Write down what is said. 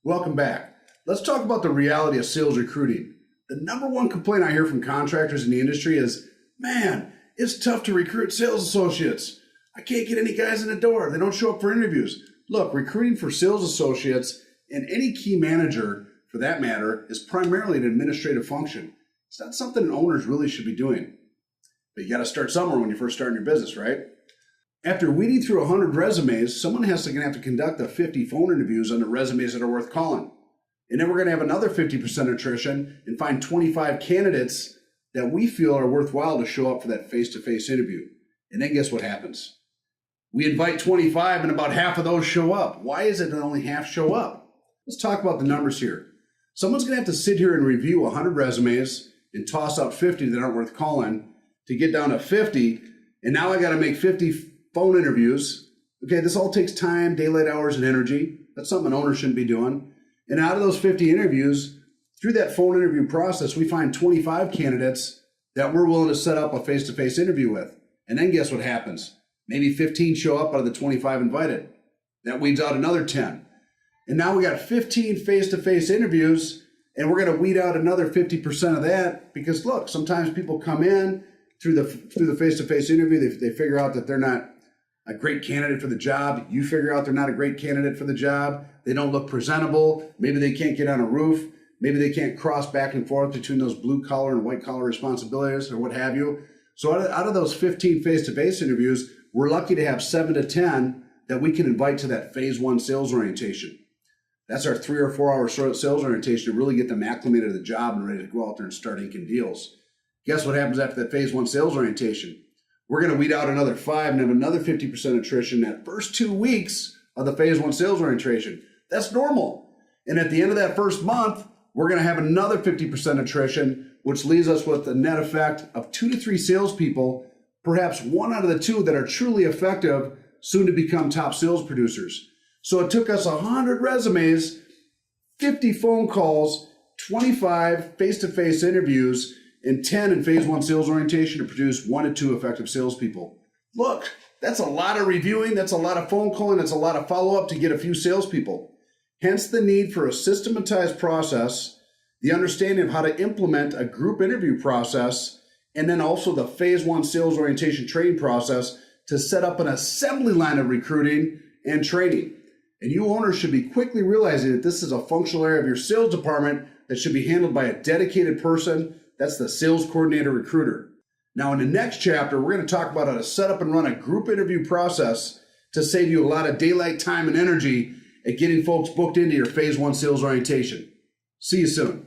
Welcome back. Let's talk about the reality of sales recruiting. The number one complaint I hear from contractors in the industry is, man, it's tough to recruit sales associates. I can't get any guys in the door. They don't show up for interviews. Look, recruiting for sales associates and any key manager, for that matter, is primarily an administrative function. It's not something owners really should be doing. But you got to start somewhere when you first start your business, right? After weeding through 100 resumes, someone has to have to conduct 50 phone interviews on the resumes that are worth calling. And then we're going to have another 50% attrition and find 25 candidates that we feel are worthwhile to show up for that face-to-face interview. And then guess what happens? We invite 25 and about half of those show up. Why is it that only half show up? Let's talk about the numbers here. Someone's going to have to sit here and review 100 resumes and toss out 50 that aren't worth calling to get down to 50. And now I got to make 50 phone interviews. Okay, this all takes time, daylight hours, and energy. That's something an owner shouldn't be doing. And out of those 50 interviews, through that phone interview process, we find 25 candidates that we're willing to set up a face-to-face interview with. And then guess what happens? Maybe 15 show up out of the 25 invited. That weeds out another 10. And now we got 15 face-to-face interviews, and we're going to weed out another 50% of that because, look, sometimes people come in through the face-to-face interview, they figure out that they're not a great candidate for the job. You figure out they're not a great candidate for the job. They don't look presentable. Maybe they can't get on a roof. Maybe they can't cross back and forth between those blue-collar and white-collar responsibilities or what have you. So out of those 15 face-to-face interviews, we're lucky to have 7 to 10 that we can invite to that phase 1 sales orientation. That's our 3 or 4 hour sales orientation to really get them acclimated to the job and ready to go out there and start inking deals. Guess what happens after that phase 1 sales orientation? We're going to weed out another 5 and have another 50% attrition that first 2 weeks of the phase 1 sales orientation. That's normal. And at the end of that first month, we're going to have another 50% attrition, which leaves us with a net effect of 2 to 3 salespeople, perhaps 1 out of the 2 that are truly effective, soon to become top sales producers. So it took us 100 resumes, 50 phone calls, 25 face-to-face interviews, and 10 in phase 1 sales orientation to produce 1 to 2 effective salespeople. Look, that's a lot of reviewing, that's a lot of phone calling, that's a lot of follow-up to get a few salespeople. Hence the need for a systematized process, the understanding of how to implement a group interview process, and then also the phase 1 sales orientation training process to set up an assembly line of recruiting and training. And you owners should be quickly realizing that this is a functional area of your sales department that should be handled by a dedicated person. That's the sales coordinator recruiter. Now in the next chapter, we're going to talk about how to set up and run a group interview process to save you a lot of daylight time and energy at getting folks booked into your phase 1 sales orientation. See you soon.